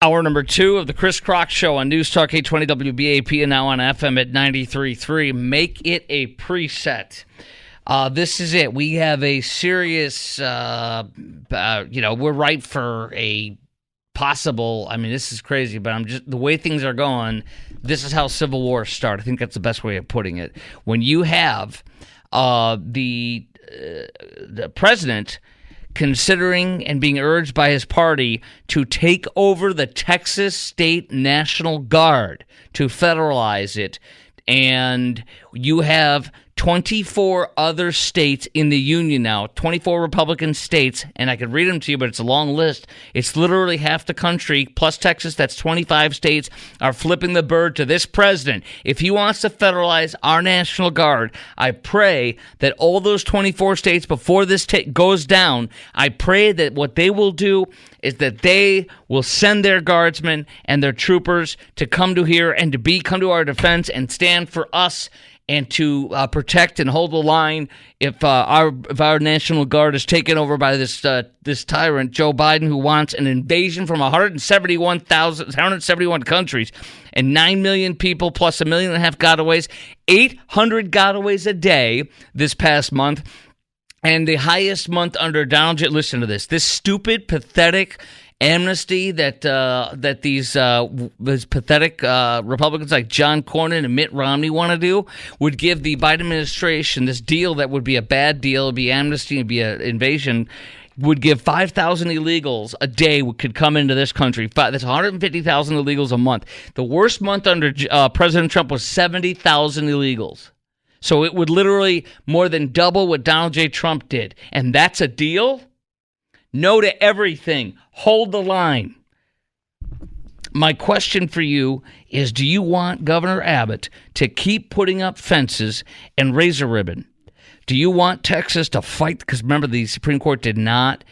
Hour number 2 of the Chris Crock Show on News Talk 820 WBAP and now on FM at 93.3. Make it a preset. This is it. We have a serious, we're ripe for a possible, this is crazy, but the way things are going, this is how civil wars start. I think that's the best way of putting it. When you have the president considering and being urged by his party to take over the Texas State National Guard, to federalize it, and you have 24 other states in the union now, 24 Republican states, and I could read them to you, but it's a long list. It's literally half the country, plus Texas, that's 25 states, are flipping the bird to this president. If he wants to federalize our National Guard, I pray that all those 24 states, before this goes down, I pray that what they will do is that they will send their guardsmen and their troopers to come to here and to come to our defense and stand for us and to protect and hold the line if our National Guard is taken over by this tyrant, Joe Biden, who wants an invasion from 171 countries and 9 million people plus 1.5 million gotaways, 800 gotaways a day this past month. And the highest month under Donald J. Listen to this. This stupid, pathetic amnesty that these pathetic Republicans like John Cornyn and Mitt Romney want to do would give the Biden administration this deal that would be a bad deal. It would be amnesty, it would be an invasion, would give 5,000 illegals a day could come into this country. That's 150,000 illegals a month. The worst month under President Trump was 70,000 illegals. So it would literally more than double what Donald J. Trump did. And that's a deal? No to everything. Hold the line. My question for you is, do you want Governor Abbott to keep putting up fences and razor ribbon? Do you want Texas to fight? Because remember, the Supreme Court did not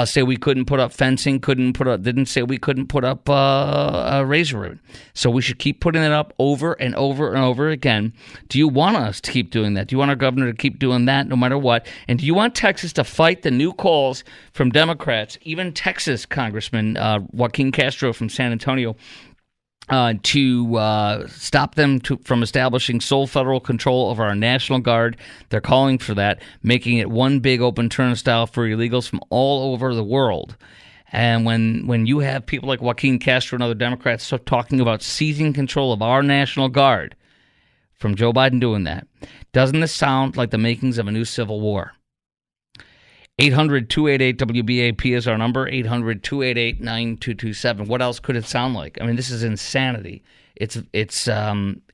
say we couldn't put up fencing, didn't say we couldn't put up a razor ribbon. So we should keep putting it up over and over and over again. Do you want us to keep doing that? Do you want our governor to keep doing that no matter what? And do you want Texas to fight the new calls from Democrats, even Texas Congressman Joaquin Castro from San Antonio, to stop them from establishing sole federal control over our National Guard? They're calling for that, making it one big open turnstile for illegals from all over the world. And when you have people like Joaquin Castro and other Democrats talking about seizing control of our National Guard from Joe Biden doing that, doesn't this sound like the makings of a new civil war? 800-288-WBAP is our number, 800-288-9227. What else could it sound like? This is insanity. It's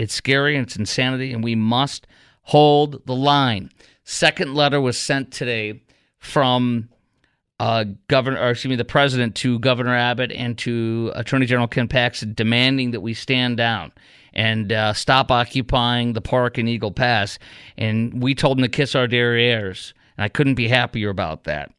scary and it's insanity, and we must hold the line. Second letter was sent today from the president to Governor Abbott and to Attorney General Ken Paxton, demanding that we stand down and stop occupying the park in Eagle Pass. And we told them to kiss our derrieres. And I couldn't be happier about that.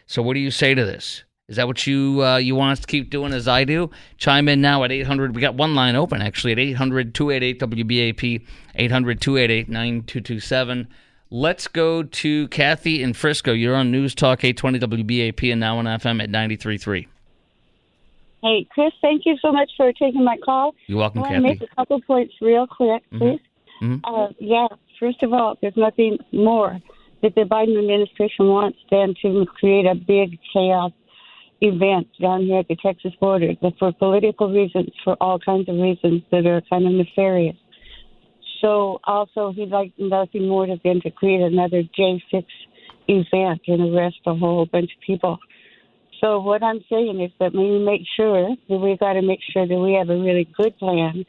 So what do you say to this? Is that what you want us to keep doing as I do? Chime in now at 800. We got one line open, actually, at 800-288-WBAP, 800-288-9227. Let's go to Kathy in Frisco. You're on News Talk 820 WBAP and now on FM at 93.3. Hey, Chris, thank you so much for taking my call. You're welcome, Kathy. I want to make a couple points real quick, please. Mm-hmm. First of all, there's nothing more that the Biden administration wants than to create a big chaos event down here at the Texas border for political reasons, for all kinds of reasons that are kind of nefarious. So also he'd like nothing more than to create another J6 event and arrest a whole bunch of people. So what I'm saying is that we got to make sure that we have a really good plan.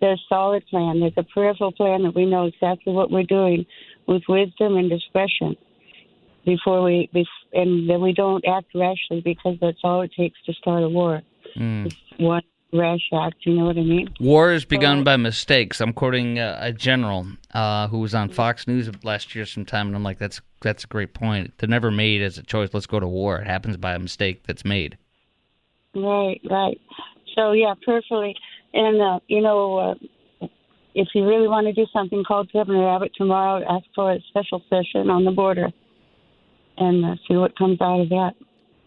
There's a solid plan. There's a prayerful plan that we know exactly what we're doing with wisdom and discretion and that we don't act rashly, because that's all it takes to start a war. It's one rash act, you know what I mean? War is begun by mistakes. I'm quoting a general who was on Fox News last year sometime, and I'm like, that's a great point. They're never made as a choice, let's go to war. It happens by a mistake that's made. Right. So, yeah, prayerfully. And, if you really want to do something, call Governor Abbott tomorrow, ask for a special session on the border, and see what comes out of that.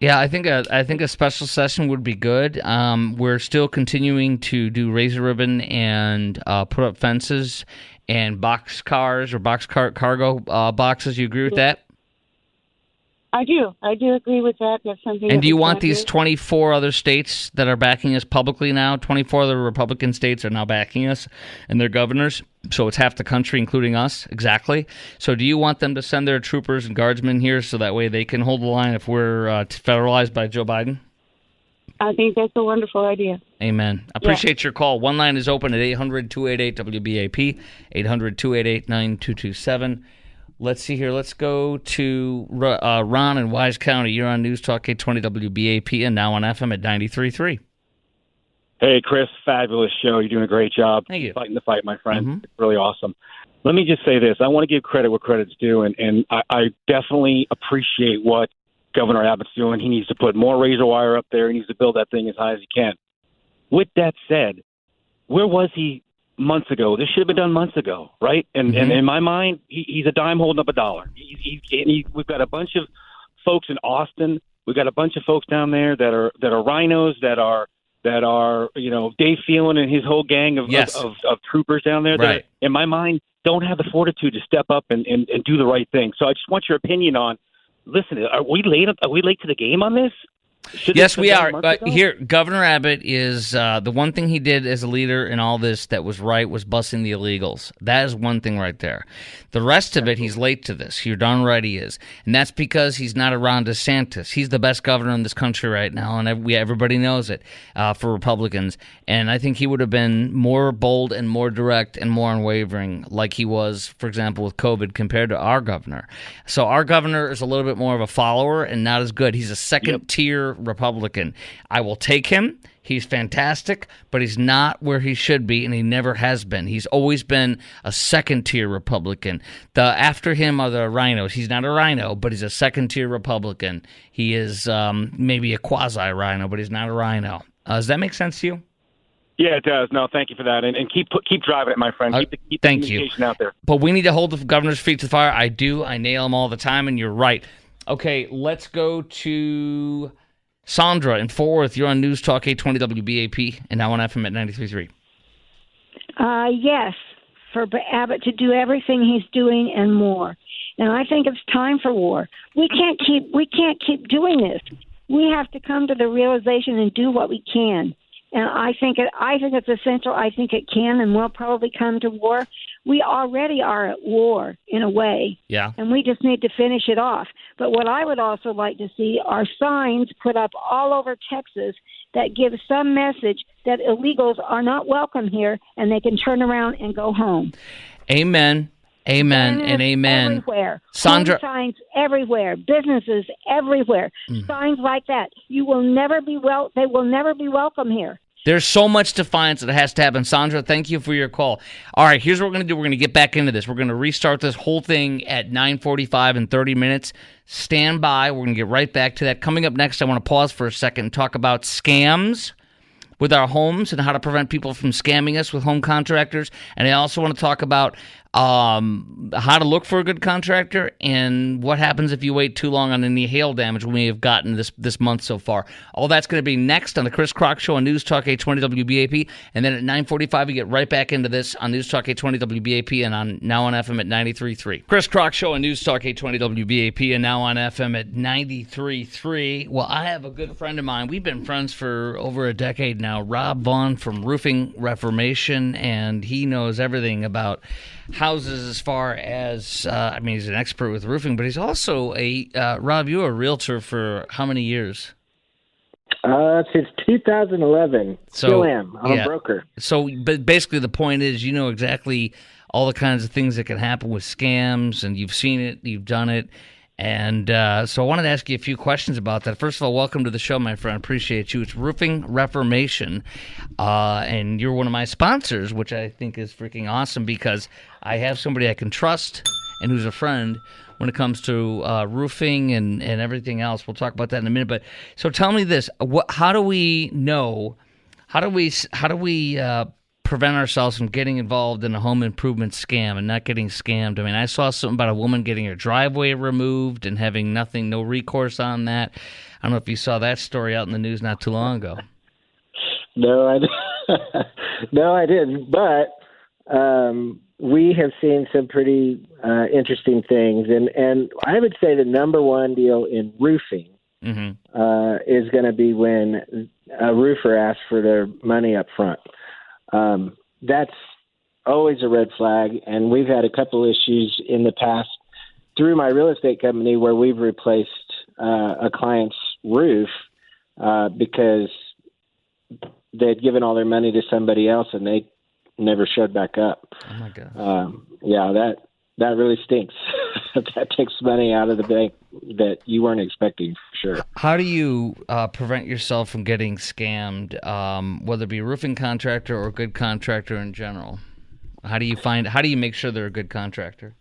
Yeah, I think a special session would be good. We're still continuing to do razor ribbon and put up fences and box cars or cargo boxes. You agree with that? I do. I do agree with that. That's something. And do you want these 24 other states that are backing us publicly now? 24 other Republican states are now backing us and their governors. So it's half the country, including us, exactly. So do you want them to send their troopers and guardsmen here so that way they can hold the line if we're federalized by Joe Biden? I think that's a wonderful idea. Amen. I appreciate your call. One line is open at 800-288-WBAP, 800-288-9227. Let's see here. Let's go to Ron in Wise County. You're on News Talk 820 WBAP and now on FM at 93.3. Hey, Chris, fabulous show. You're doing a great job. Thank you. Fighting the fight, my friend. Mm-hmm. It's really awesome. Let me just say this. I want to give credit where credit's due, and I definitely appreciate what Governor Abbott's doing. He needs to put more razor wire up there. He needs to build that thing as high as he can. With that said, where was he months ago? This should have been done months ago, right? And in my mind, he's a dime holding up a dollar. We've got a bunch of folks in Austin. We've got a bunch of folks down there that are rhinos, that are Dave Phelan and his whole gang of troopers down there. Right. That, in my mind, don't have the fortitude to step up and do the right thing. So I just want your opinion on. Listen, are we late? Are we late to the game on this? Yes, we are. Here, Governor Abbott is the one thing he did as a leader in all this that was right was busing the illegals. That is one thing right there. The rest of it, he's late to this. You're darn right he is. And that's because he's not around DeSantis. He's the best governor in this country right now, and everybody knows it for Republicans. And I think he would have been more bold and more direct and more unwavering like he was, for example, with COVID compared to our governor. So our governor is a little bit more of a follower and not as good. He's a second-tier Republican. I will take him. He's fantastic, but he's not where he should be, and he never has been. He's always been a second-tier Republican. After him are the rhinos. He's not a rhino, but he's a second-tier Republican. He is maybe a quasi-rhino, but he's not a rhino. Does that make sense to you? Yeah, it does. No, thank you for that, and keep driving it, my friend. Keep the communication out there. But we need to hold the governor's feet to the fire. I do. I nail him all the time, and you're right. Okay, let's go to Sandra in Fort Worth. You're on News Talk 820 WBAP and now on FM at 93.3. Yes, for Abbott to do everything he's doing and more. And I think it's time for war. We can't keep doing this. We have to come to the realization and do what we can. And I think it's essential. I think it can and will probably come to war. We already are at war in a way, and we just need to finish it off. But what I would also like to see are signs put up all over Texas that give some message that illegals are not welcome here and they can turn around and go home. Amen. Amen and amen. Everywhere. Sandra. Home signs everywhere. Businesses everywhere. Signs like that. They will never be welcome here. There's so much defiance that has to happen. Sandra, thank you for your call. All right, here's what we're going to do. We're going to get back into this. We're going to restart this whole thing at 9:45 in 30 minutes. Stand by. We're going to get right back to that. Coming up next, I want to pause for a second and talk about scams with our homes and how to prevent people from scamming us with home contractors. And I also want to talk about how to look for a good contractor and what happens if you wait too long on any hail damage we may have gotten this month so far. All that's going to be next on the Chris Crock Show on News Talk 820 WBAP. And then at 9:45, we get right back into this on News Talk 820 WBAP and now on FM at 93.3. Chris Crock Show on News Talk 820 WBAP and now on FM at 93.3. Well, I have a good friend of mine. We've been friends for over a decade now, Rob Vaughan from Roofing Reformation, and he knows everything about houses as far as, he's an expert with roofing, but he's also Rob, you're a realtor for how many years? Since 2011. Still am. I'm a broker. So, but basically the point is, you know exactly all the kinds of things that can happen with scams, and you've seen it, you've done it. And so I wanted to ask you a few questions about that. First of all, welcome to the show, my friend. Appreciate you. It's Roofing Reformation, and you're one of my sponsors, which I think is freaking awesome because I have somebody I can trust and who's a friend when it comes to roofing and everything else. We'll talk about that in a minute. But so tell me this: how do we know? How do we prevent ourselves from getting involved in a home improvement scam and not getting scammed? I mean, I saw something about a woman getting her driveway removed and having no recourse on that. I don't know if you saw that story out in the news not too long ago. No, I didn't. But we have seen some pretty interesting things, and I would say the number one deal in roofing is going to be when a roofer asks for their money up front. That's always a red flag, and we've had a couple issues in the past through my real estate company where we've replaced a client's roof because they'd given all their money to somebody else and they never showed back up. Oh my God! Yeah, that really stinks. That takes money out of the bank that you weren't expecting, for sure. How do you prevent yourself from getting scammed, whether it be a roofing contractor or a good contractor in general? How do you make sure they're a good contractor?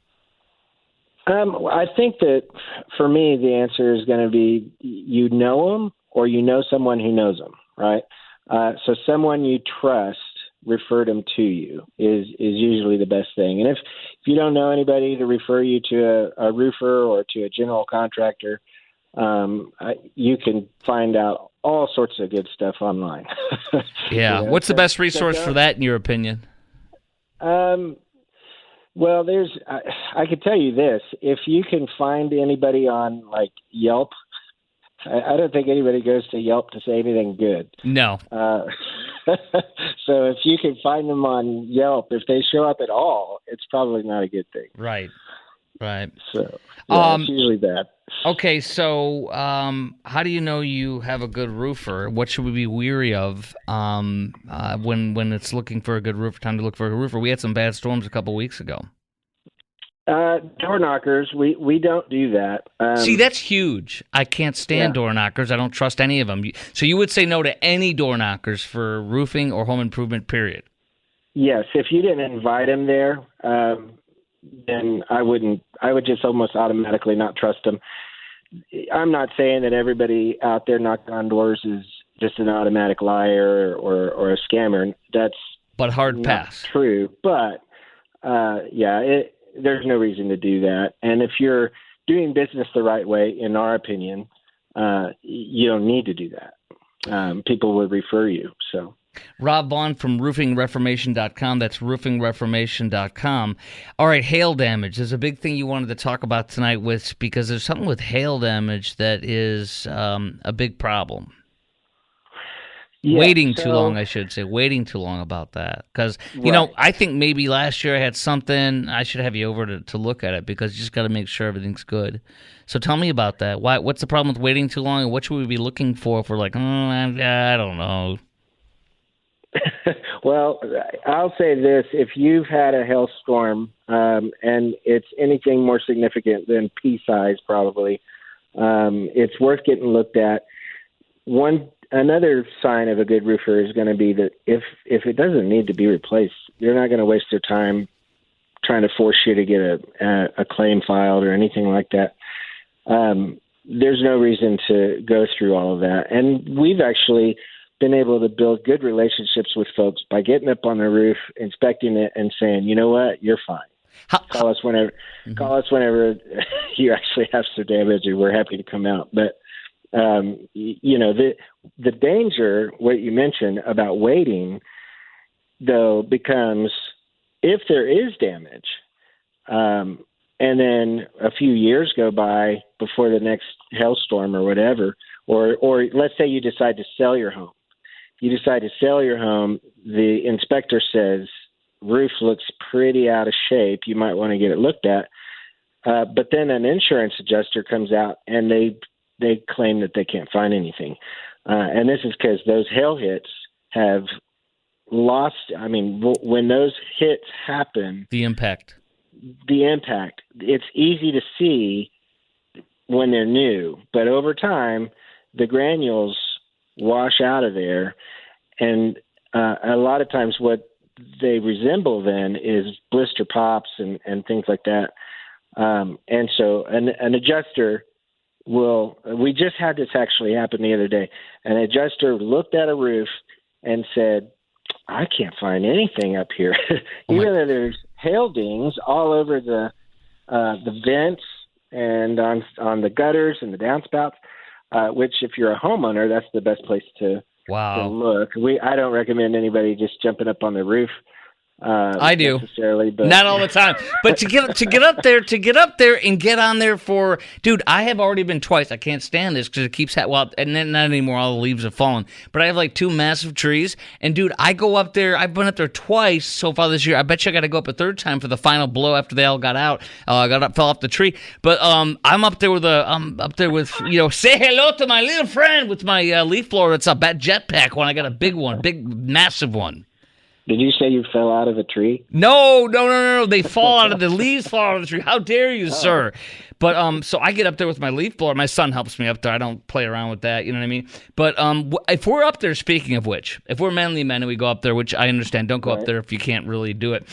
I think that for me, the answer is going to be you know them or you know someone who knows them, right? So someone you trust referred them to you is usually the best thing. And if you don't know anybody to refer you to a roofer or to a general contractor, you can find out all sorts of good stuff online. Yeah. You know? What's the best resource for that, in your opinion? Well, I could tell you this. If you can find anybody on like Yelp, I don't think anybody goes to Yelp to say anything good. No. So if you can find them on Yelp, if they show up at all, it's probably not a good thing. Right. So it's usually bad. Okay, so how do you know you have a good roofer? What should we be weary of when it's looking for a good roofer? Time to look for a roofer. We had some bad storms a couple weeks ago. Door knockers, we don't do that. See, that's huge. I can't stand door knockers. I don't trust any of them. So you would say no to any door knockers for roofing or home improvement, period? Yes. If you didn't invite them there, then I wouldn't. I would just almost automatically not trust them. I'm not saying that everybody out there knocking on doors is just an automatic liar or a scammer. That's hard pass. True. But there's no reason to do that. And if you're doing business the right way, in our opinion, you don't need to do that. People would refer you. So. Rob Vaughan from roofingreformation.com. That's roofingreformation.com. All right, hail damage. There's a big thing you wanted to talk about tonight because there's something with hail damage that is a big problem. Yeah, waiting too long, I should say. Waiting too long about that. Because, I think maybe last year I had something. I should have you over to look at it because you just got to make sure everything's good. So tell me about that. What's the problem with waiting too long, and what should we be looking for if we're like, I don't know? Well, I'll say this. If you've had a hailstorm and it's anything more significant than pea size probably, it's worth getting looked at. Another sign of a good roofer is going to be that if it doesn't need to be replaced, they're not going to waste their time trying to force you to get a claim filed or anything like that. There's no reason to go through all of that. And we've actually been able to build good relationships with folks by getting up on the roof, inspecting it, and saying, you know what, you're fine. Call us whenever you actually have some damage, and we're happy to come out. But the danger, what you mentioned about waiting, though, becomes if there is damage, and then a few years go by before the next hailstorm or whatever, or let's say you decide to sell your home. You decide to sell your home, the inspector says, roof looks pretty out of shape. You might want to get it looked at. But then an insurance adjuster comes out and they claim that they can't find anything. And this is because those hail hits have lost. I mean, when those hits happen, the impact, it's easy to see when they're new, but over time, the granules wash out of there. And a lot of times what they resemble then is blister pops and things like that. And so an adjuster we just had this actually happen the other day. An adjuster looked at a roof and said, I can't find anything up here. Even though there's hail dings all over the vents and on the gutters and the downspouts, which if you're a homeowner, that's the best place to look. I don't recommend anybody just jumping up on the roof. I do necessarily, but not all the time. But to get up there and get on there for, dude, I have already been twice. I can't stand this because it keeps and then not anymore. All the leaves have fallen. But I have like 2 massive trees, and dude, I go up there. I've been up there twice so far this year. I bet you I got to go up a third time for the final blow after they all got out. Fell off the tree. But I'm up there with say hello to my little friend with my leaf blower. It's a jetpack one. I got a big one, big massive one. Did you say you fell out of a tree? No. They fall out of the leaves, fall out of the tree. How dare you, sir? But so I get up there with my leaf blower. My son helps me up there. I don't play around with that. You know what I mean? But if we're up there, speaking of which, if we're manly men and we go up there, which I understand, don't go up there if you can't really do it.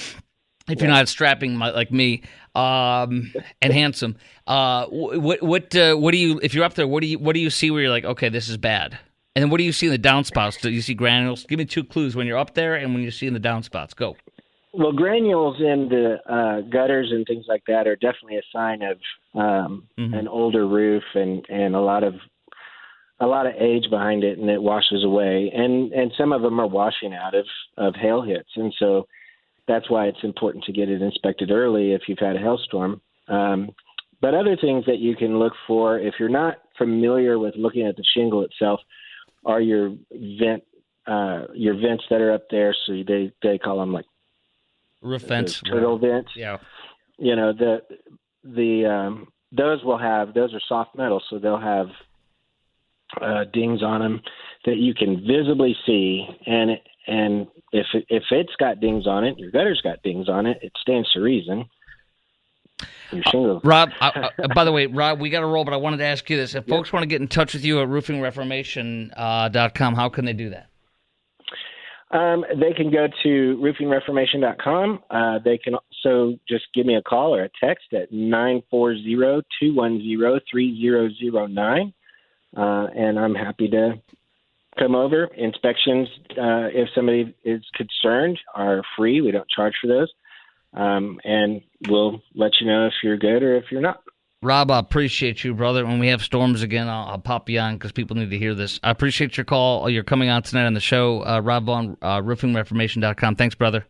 If you're not strapping like me and handsome, what do you? If you're up there, what do you see where you're like, okay, this is bad? And then what do you see in the downspouts? Do you see granules? Give me 2 clues when you're up there and when you see in the downspouts. Go. Well, granules in the gutters and things like that are definitely a sign of an older roof and a lot of age behind it, and it washes away. And some of them are washing out of hail hits, and so that's why it's important to get it inspected early if you've had a hailstorm. But other things that you can look for, if you're not familiar with looking at the shingle itself, are your vents that are up there. So they call them like roof vents, turtle vents. Yeah, those are soft metal, so they'll have dings on them that you can visibly see. And if it's got dings on it, your gutter's got dings on it, it stands to reason. Rob, by the way, Rob, we got to roll, but I wanted to ask you this. If folks want to get in touch with you at roofingreformation.com, how can they do that? They can go to roofingreformation.com. They can also just give me a call or a text at 940-210-3009, and I'm happy to come over. Inspections, if somebody is concerned, are free. We don't charge for those. And we'll let you know if you're good or if you're not. Rob, I appreciate you, brother. When we have storms again, I'll pop you on because people need to hear this. I appreciate your call. You're coming on tonight on the show. Rob Vaughan, roofingreformation.com. Thanks, brother.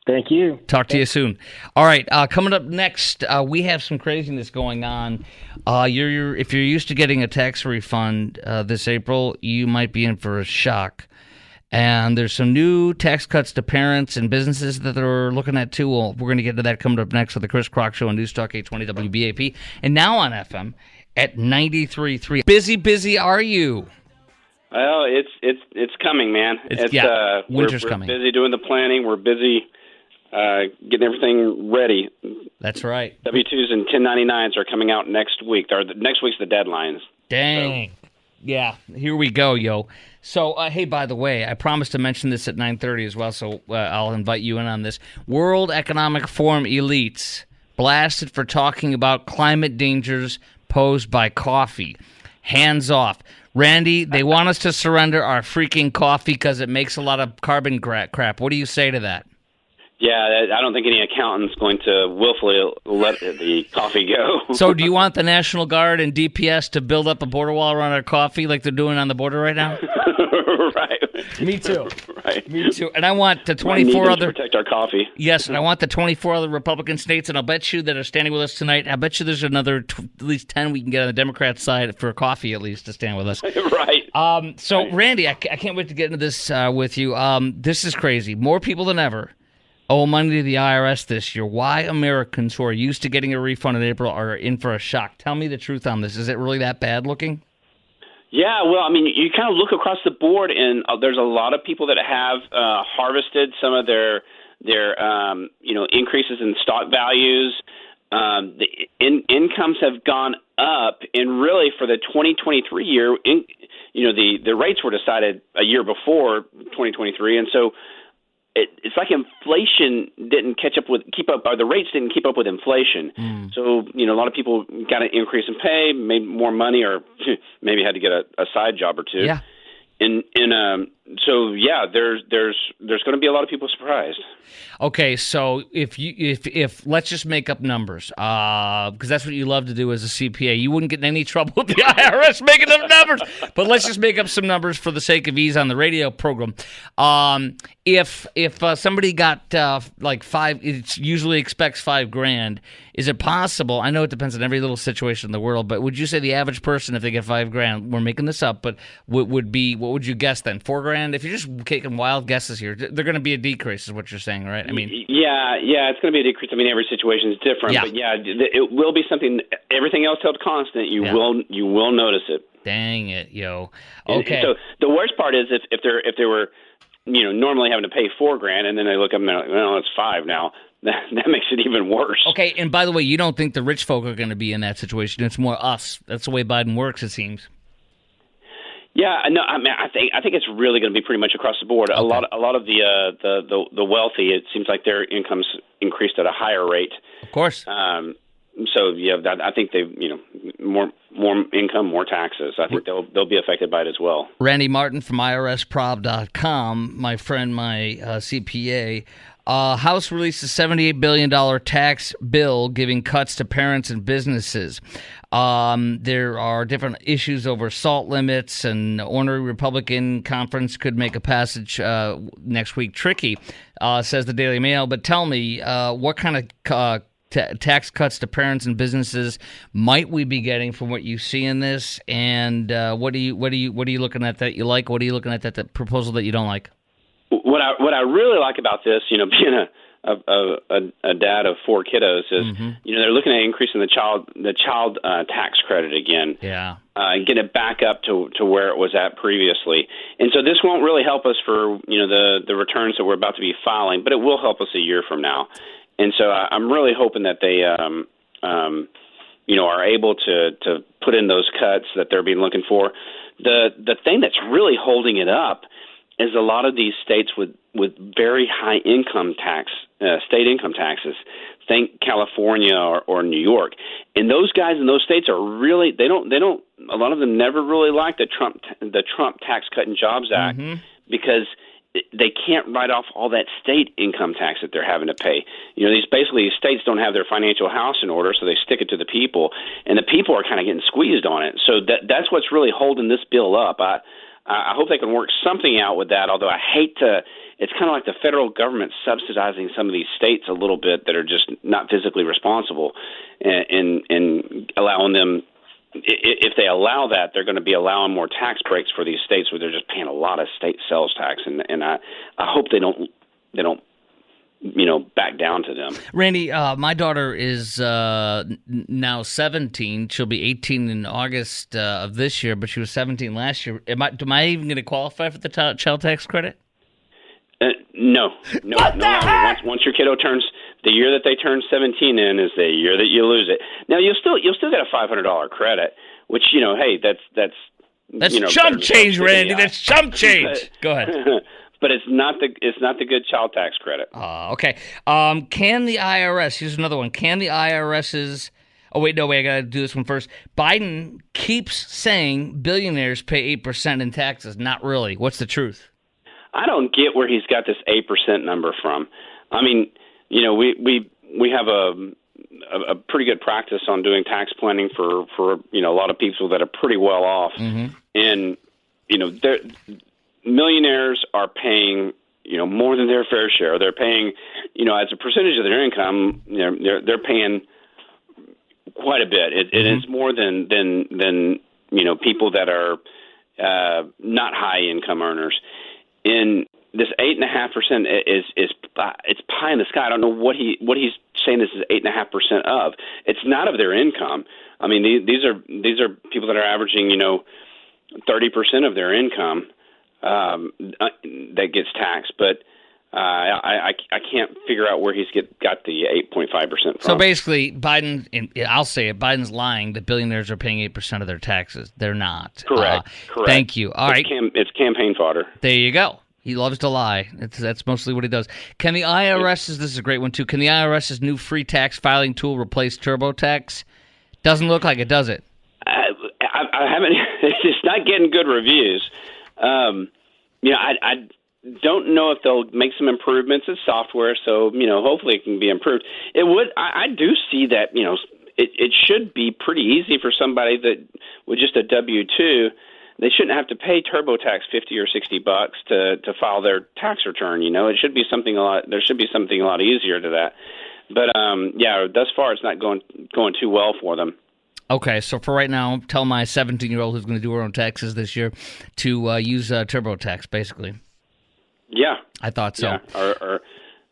Thank you. Talk to you soon. All right, coming up next, we have some craziness going on. If you're used to getting a tax refund this April, you might be in for a shock. And there's some new tax cuts to parents and businesses that they're looking at, too. Well, we're going to get to that coming up next with the Chris Crock Show on News Talk 820 WBAP. And now on FM at 93.3. Busy are you? Well, it's coming, man. Winter's coming. We're busy doing the planning. We're busy getting everything ready. That's right. W-2s and 1099s are coming out next week. Next week's the deadlines. Dang. So. Yeah, here we go, yo. So, hey, by the way, I promised to mention this at 9:30 as well, so I'll invite you in on this. World Economic Forum elites blasted for talking about climate dangers posed by coffee. Hands off. Randy, they want us to surrender our freaking coffee because it makes a lot of carbon crap. What do you say to that? Yeah, I don't think any accountant's going to willfully let the coffee go. So do you want the National Guard and DPS to build up a border wall around our coffee like they're doing on the border right now? Right. Me too. Right. Me too. And I want the 24 other... to protect our coffee. Yes, and I want the 24 other Republican states, and I'll bet you that are standing with us tonight, I bet you there's another at least 10 we can get on the Democrat side for coffee at least to stand with us. Right. So, Randy, I can't wait to get into this with you. This is crazy. More people than ever owe money to the IRS this year. Why Americans who are used to getting a refund in April are in for a shock? Tell me the truth on this. Is it really that bad looking? Yeah, well, I mean, you kind of look across the board, and there's a lot of people that have harvested some of their increases in stock values. The incomes have gone up, and really for the 2023 year, the rates were decided a year before 2023, and so it's like inflation didn't the rates didn't keep up with inflation. So, a lot of people got an increase in pay, made more money, or maybe had to get a side job or two. Yeah. And So yeah, there's going to be a lot of people surprised. Okay, so if let's just make up numbers, because that's what you love to do as a CPA. You wouldn't get in any trouble with the IRS making up numbers. But let's just make up some numbers for the sake of ease on the radio program. If somebody got like it usually expects $5,000. Is it possible? I know it depends on every little situation in the world, but would you say the average person, if they get $5,000, we're making this up, but would be, what would you guess then? $4,000? If you're just taking wild guesses here, they're going to be a decrease, is what you're saying, right? I mean, yeah, it's going to be a decrease. I mean, every situation is different, but it will be something. Everything else held constant, you will notice it. Dang it, yo. Okay. And so the worst part is if they were, normally having to pay $4,000, and then they look up and they're like, well, it's $5,000 now. That makes it even worse. Okay, and by the way, you don't think the rich folk are going to be in that situation? It's more us. That's the way Biden works, it seems. Yeah, no, I mean, I think it's really going to be pretty much across the board. Okay. A lot of the wealthy, it seems like their incomes increased at a higher rate. Of course. So yeah, I think they, more income, more taxes. I think they'll be affected by it as well. Randy Martin from IRSprov.com, my friend, my CPA. House released a $78 billion tax bill giving cuts to parents and businesses. There are different issues over SALT limits, and ornery Republican conference could make a passage next week tricky, says the Daily Mail. But tell me, what kind of tax cuts to parents and businesses might we be getting from what you see in this? And what are you looking at that you like? What are you looking at that proposal that you don't like? What I really like about this, being a dad of 4 kiddos, is they're looking at increasing the child tax credit again. Yeah. And get it back up to where it was at previously. And so this won't really help us for the returns that we're about to be filing, but it will help us a year from now. And so I'm really hoping that they are able to put in those cuts that they're being looking for. The thing that's really holding it up is a lot of these states with very high income tax, state income taxes. Think California or New York, and those guys in those states are really they don't. A lot of them never really like the Trump Tax Cut and Jobs Act because they can't write off all that state income tax that they're having to pay. These states don't have their financial house in order, so they stick it to the people, and the people are kind of getting squeezed on it. So that's what's really holding this bill up. I hope they can work something out with that, although I hate to – it's kind of like the federal government subsidizing some of these states a little bit that are just not physically responsible and allowing them – if they allow that, they're going to be allowing more tax breaks for these states where they're just paying a lot of state sales tax, and I hope they don't back down to them. Randy, my daughter is now 17. She'll be 18 in August of this year, but she was 17 last year. Am I even going to qualify for the child tax credit? No. Once your kiddo turns, the year that they turn 17 in is the year that you lose it. Now you'll still get a $500 credit, which hey, that's chump change, Randy. That's chump change. Go ahead. But it's not the good child tax credit. Okay. Can the IRS? Here's another one. Can the IRS's? Oh wait, I got to do this one first. Biden keeps saying billionaires pay 8% in taxes. Not really. What's the truth? I don't get where he's got this 8% number from. I mean, we have a pretty good practice on doing tax planning for a lot of people that are pretty well off, and millionaires are paying more than their fair share. They're paying as a percentage of their income, they're paying quite a bit. It is more than people that are not high income earners. And this 8.5% is it's pie in the sky. I don't know what he's saying this is 8.5% of. It's not of their income. I mean, these are people that are averaging 30% of their income that gets taxed. But I can't figure out where he's got the 8.5% from. So basically, Biden, and I'll say it, Biden's lying that billionaires are paying 8% of their taxes. They're not. Correct. Thank you. All right. It's campaign fodder. There you go. He loves to lie. That's mostly what he does. Can the IRS's, this is a great one too, can the IRS's new free tax filing tool replace TurboTax? Doesn't look like it, does it? I haven't. It's not getting good reviews. I don't know if they'll make some improvements in software, so hopefully it can be improved. It would. I do see that it should be pretty easy for somebody that with just a W-2. They shouldn't have to pay TurboTax $50 or $60 to file their tax return. It should be something a lot. There should be something a lot easier to that. But thus far it's not going too well for them. Okay, so for right now, tell my 17-year-old who's going to do her own taxes this year to use TurboTax, basically. Yeah, I thought so. Yeah.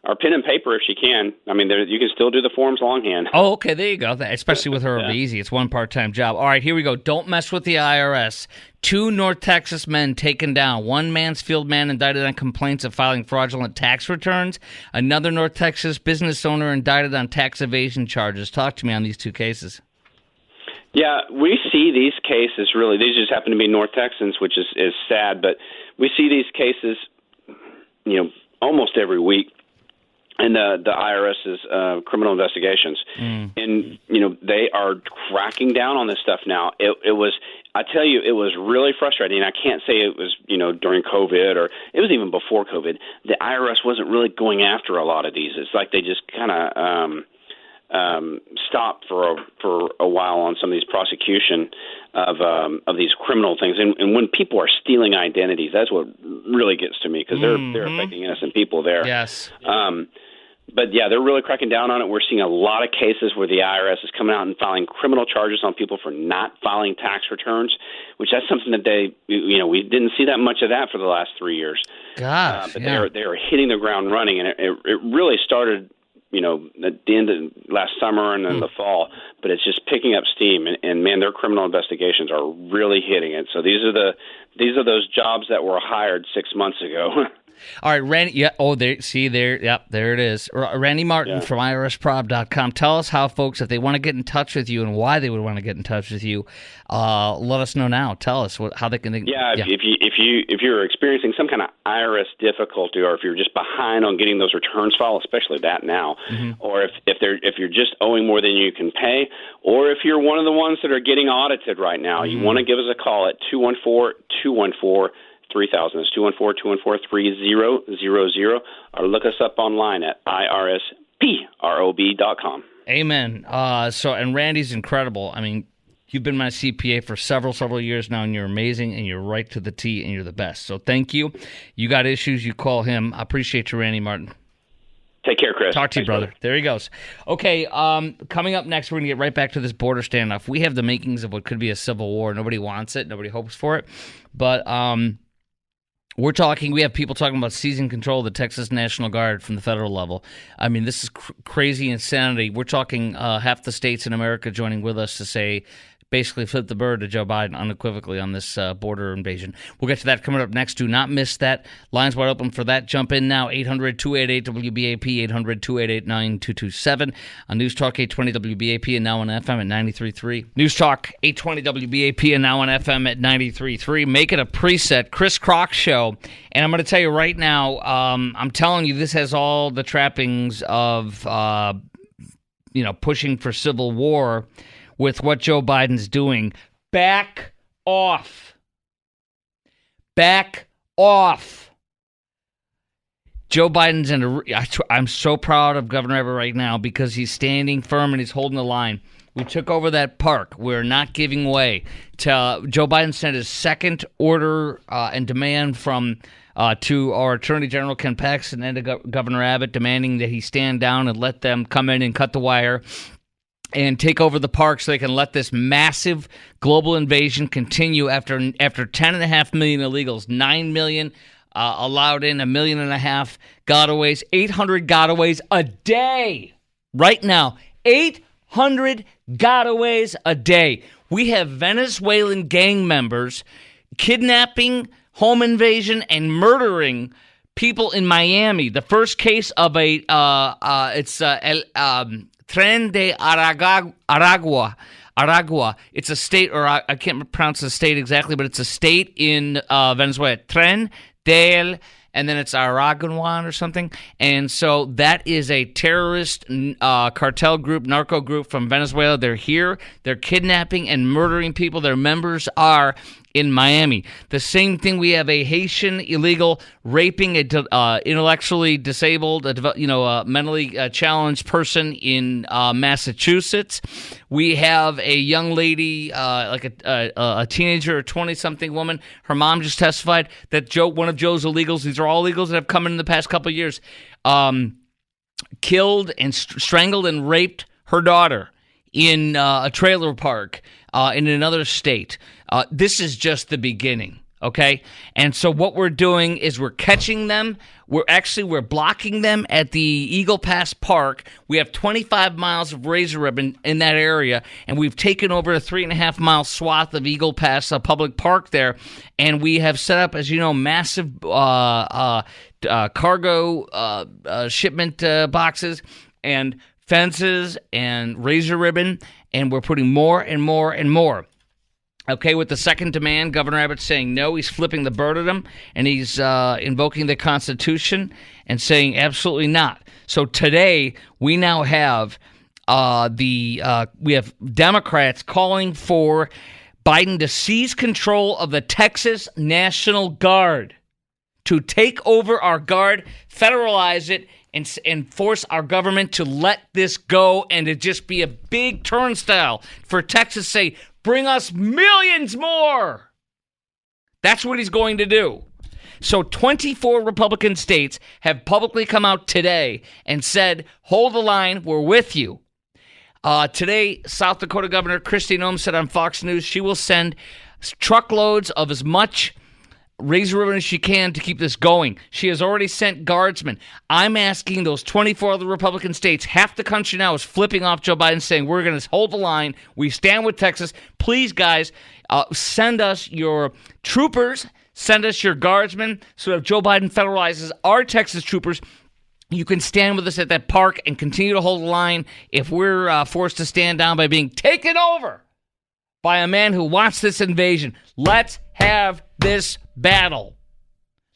Or pen and paper if she can. I mean, you can still do the forms longhand. Oh, okay, there you go. Especially with her, it'll be easy. It's one part-time job. All right, here we go. Don't mess with the IRS. 2 North Texas men taken down. One Mansfield man indicted on complaints of filing fraudulent tax returns. Another North Texas business owner indicted on tax evasion charges. Talk to me on these 2 cases. Yeah, we see these cases really. These just happen to be North Texans, which is sad, but we see these cases, almost every week. And the IRS's criminal investigations, and they are cracking down on this stuff now. It was really frustrating. I can't say it was during COVID or it was even before COVID. The IRS wasn't really going after a lot of these. It's like they just kind of stopped for a while on some of these prosecution of these criminal things. And when people are stealing identities, that's what really gets to me because they're affecting innocent people there. Yes. But, yeah, they're really cracking down on it. We're seeing a lot of cases where the IRS is coming out and filing criminal charges on people for not filing tax returns, which that's something that we didn't see that much of that for the last 3 years. Gosh, but they are hitting the ground running, and it really started, at the end of last summer and then the fall, but it's just picking up steam, and man, their criminal investigations are really hitting it. So these are those jobs that were hired 6 months ago. All right, Randy. Yeah. Oh, there it is. Randy Martin from IRSprob.com. Tell us how folks, if they want to get in touch with you and why they would want to get in touch with you, let us know now. Tell us how they can. If you're experiencing some kind of IRS difficulty, or if you're just behind on getting those returns filed, especially that now, or if you're just owing more than you can pay, or if you're one of the ones that are getting audited right now, you want to give us a call at 214-214-3000. It's 214-214-3000, or look us up online at irsprob.com. Amen. And Randy's incredible. I mean, you've been my CPA for several years now, and you're amazing, and you're right to the T, and you're the best. So thank you. You got issues, you call him. I appreciate you, Randy Martin. Take care, Chris. Talk to you, brother. There he goes. Okay, coming up next, we're going to get right back to this border standoff. We have the makings of what could be a civil war. Nobody wants it. Nobody hopes for it. But we have people talking about seizing control of the Texas National Guard from the federal level. I mean, this is crazy insanity. We're talking half the states in America joining with us to say, basically flip the bird to Joe Biden unequivocally on this border invasion. We'll get to that coming up next. Do not miss that. Lines wide open for that. Jump in now, 800-288-WBAP, 800-288-9227 on News Talk 820 WBAP and now on FM at 93.3. News Talk 820 WBAP and now on FM at 93.3. Make it a preset. Chris Crock Show. And I'm going to tell you right now, I'm telling you, this has all the trappings of, pushing for civil war with what Joe Biden's doing. Back off. Back off. Joe Biden's I'm so proud of Governor Abbott right now because he's standing firm and he's holding the line. We took over that park. We're not giving way. Joe Biden sent his second order and demand to our Attorney General Ken Paxton and to Governor Abbott, demanding that he stand down and let them come in and cut the wire and take over the park so they can let this massive global invasion continue after 10.5 million illegals, 9 million allowed in, 1.5 million gotaways, 800 gotaways a day. Right now, 800 gotaways a day. We have Venezuelan gang members kidnapping, home invasion, and murdering people in Miami. The first case of Tren de Aragua. It's a state, or I can't pronounce the state exactly, but it's a state in Venezuela. Tren del, and then it's Aragua or something. And so that is a terrorist cartel group, narco group from Venezuela. They're here. They're kidnapping and murdering people. Their members are in Miami. The same thing, we have a Haitian illegal raping a intellectually disabled, mentally challenged person in Massachusetts. We have a young lady, a teenager, a 20-something woman. Her mom just testified that one of Joe's illegals, these are all illegals that have come in the past couple of years, killed and strangled and raped her daughter in a trailer park in another state. This is just the beginning, okay? And so what we're doing is we're catching them. We're blocking them at the Eagle Pass Park. We have 25 miles of razor ribbon in that area, and we've taken over a 3.5-mile swath of Eagle Pass, a public park there, and we have set up, as you know, massive cargo shipment boxes and fences and razor ribbon, and we're putting more and more and more. Okay, with the second demand, Governor Abbott saying no, he's flipping the bird at him, and he's invoking the Constitution and saying absolutely not. So today we now have we have Democrats calling for Biden to seize control of the Texas National Guard, to take over our Guard, federalize it, and force our government to let this go, and to just be a big turnstile for Texas to say, bring us millions more. That's what he's going to do. So 24 Republican states have publicly come out today and said, hold the line, we're with you. Today, South Dakota Governor Kristi Noem said on Fox News she will send truckloads of as much razor ribbon as she can to keep this going. She has already sent guardsmen. I'm asking those 24 other Republican states, half the country now is flipping off Joe Biden, saying we're going to hold the line. We stand with Texas. Please, guys, send us your troopers, send us your guardsmen, so if Joe Biden federalizes our Texas troopers, you can stand with us at that park and continue to hold the line if we're forced to stand down by being taken over by a man who wants this invasion. Let's have this battle.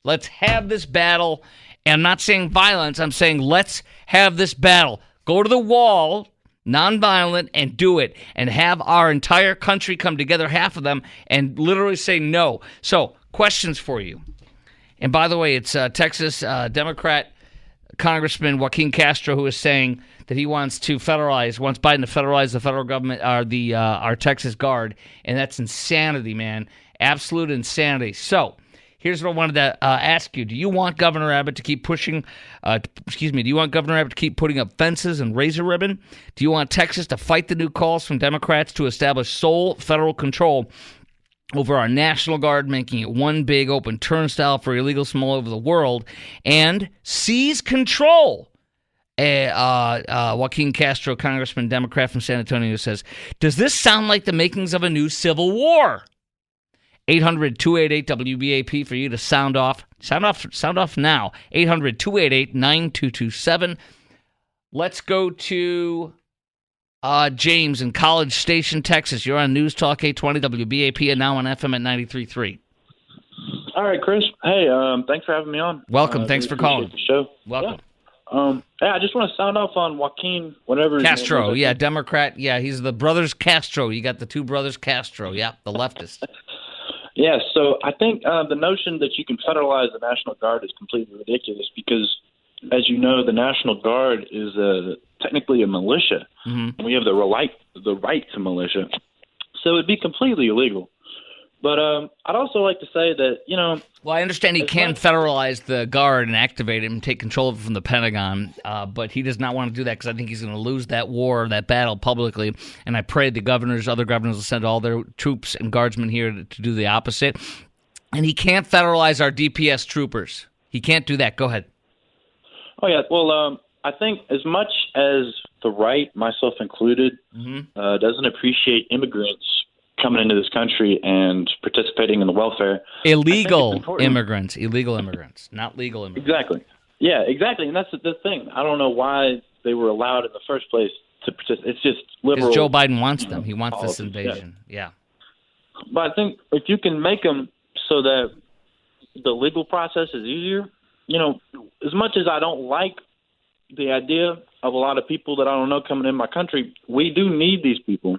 Let's have this battle. And I'm not saying violence. I'm saying let's have this battle. Go to the wall, nonviolent, and do it. And have our entire country come together, half of them, and literally say no. So, questions for you. And by the way, it's Texas Democrat Congressman Joaquin Castro who is saying that he wants Biden to federalize the federal government, our Texas Guard, and that's insanity, man. Absolute insanity. So, here's what I wanted to ask you. Do you want Governor Abbott to keep pushing, do you want Governor Abbott to keep putting up fences and razor ribbon? Do you want Texas to fight the new calls from Democrats to establish sole federal control over our National Guard, making it one big open turnstile for illegals from all over the world, and seize control? Joaquin Castro, Congressman, Democrat from San Antonio, says, does this sound like the makings of a new civil war? 800-288-WBAP for you to sound off. Sound off now. 800-288-9227. Let's go to James in College Station, Texas. You're on News Talk 820 WBAP and now on FM at 93.3. All right, Chris. Hey, thanks for having me on. Welcome. Thanks for calling. The show. Welcome. Yeah. I just want to sound off on Joaquin, whatever. Castro, yeah, Democrat. Yeah, he's the brothers Castro. You got the two brothers Castro. Yeah, the leftist. Yeah, so I think the notion that you can federalize the National Guard is completely ridiculous because, as you know, the National Guard is technically a militia. Mm-hmm. And we have the right to militia. So it would be completely illegal. But I'd also like to say that, Well, I understand he can federalize the Guard and activate it and take control of it from the Pentagon, but he does not want to do that because I think he's going to lose that war, that battle publicly. And I pray the other governors will send all their troops and guardsmen here to do the opposite. And he can't federalize our DPS troopers. He can't do that. Go ahead. Oh, yeah. Well, I think as much as the right, myself included, doesn't appreciate immigrants coming into this country and participating in the welfare. Illegal immigrants, not legal immigrants. Exactly. Yeah, exactly. And that's the thing. I don't know why they were allowed in the first place to participate. It's just liberal. Because Joe Biden wants them. He wants this invasion. Yeah. But I think if you can make them so that the legal process is easier, as much as I don't like the idea of a lot of people that I don't know coming in my country, we do need these people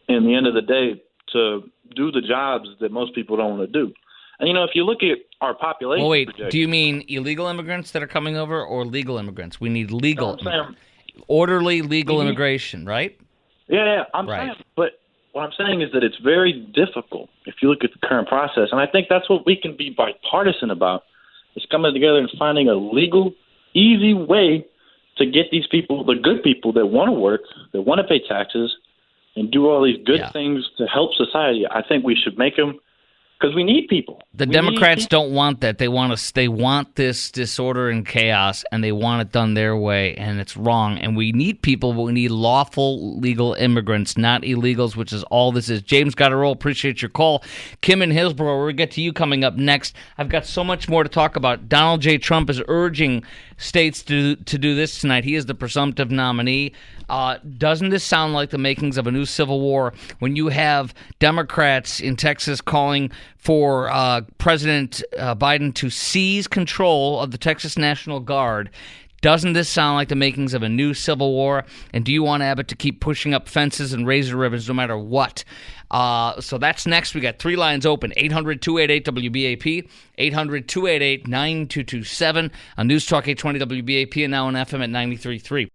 in the end of the day to do the jobs that most people don't want to do. And, if you look at our population projections, do you mean illegal immigrants that are coming over or legal immigrants? We need legal, saying, orderly legal immigration, right? Yeah, I'm saying, but what I'm saying is that it's very difficult if you look at the current process. And I think that's what we can be bipartisan about, is coming together and finding a legal, easy way to get these people, the good people that want to work, that want to pay taxes, and do all these good things to help society. I think we should make them, because we need people. The Democrats don't want that. They want this disorder and chaos, and they want it done their way, and it's wrong. And we need people, but we need lawful, legal immigrants, not illegals, which is all this is. James, got to roll. Appreciate your call. Kim in Hillsborough, we'll get to you coming up next. I've got so much more to talk about. Donald J. Trump is urging states to do this tonight. He is the presumptive nominee. Doesn't this sound like the makings of a new civil war when you have Democrats in Texas calling for President Biden to seize control of the Texas National Guard? Doesn't this sound like the makings of a new civil war? And do you want Abbott to keep pushing up fences and razor ribbons no matter what? So that's next. We got 3 lines open, 800-288-WBAP, 800-288-9227 on News Talk 820 WBAP, and now on FM at 93.3.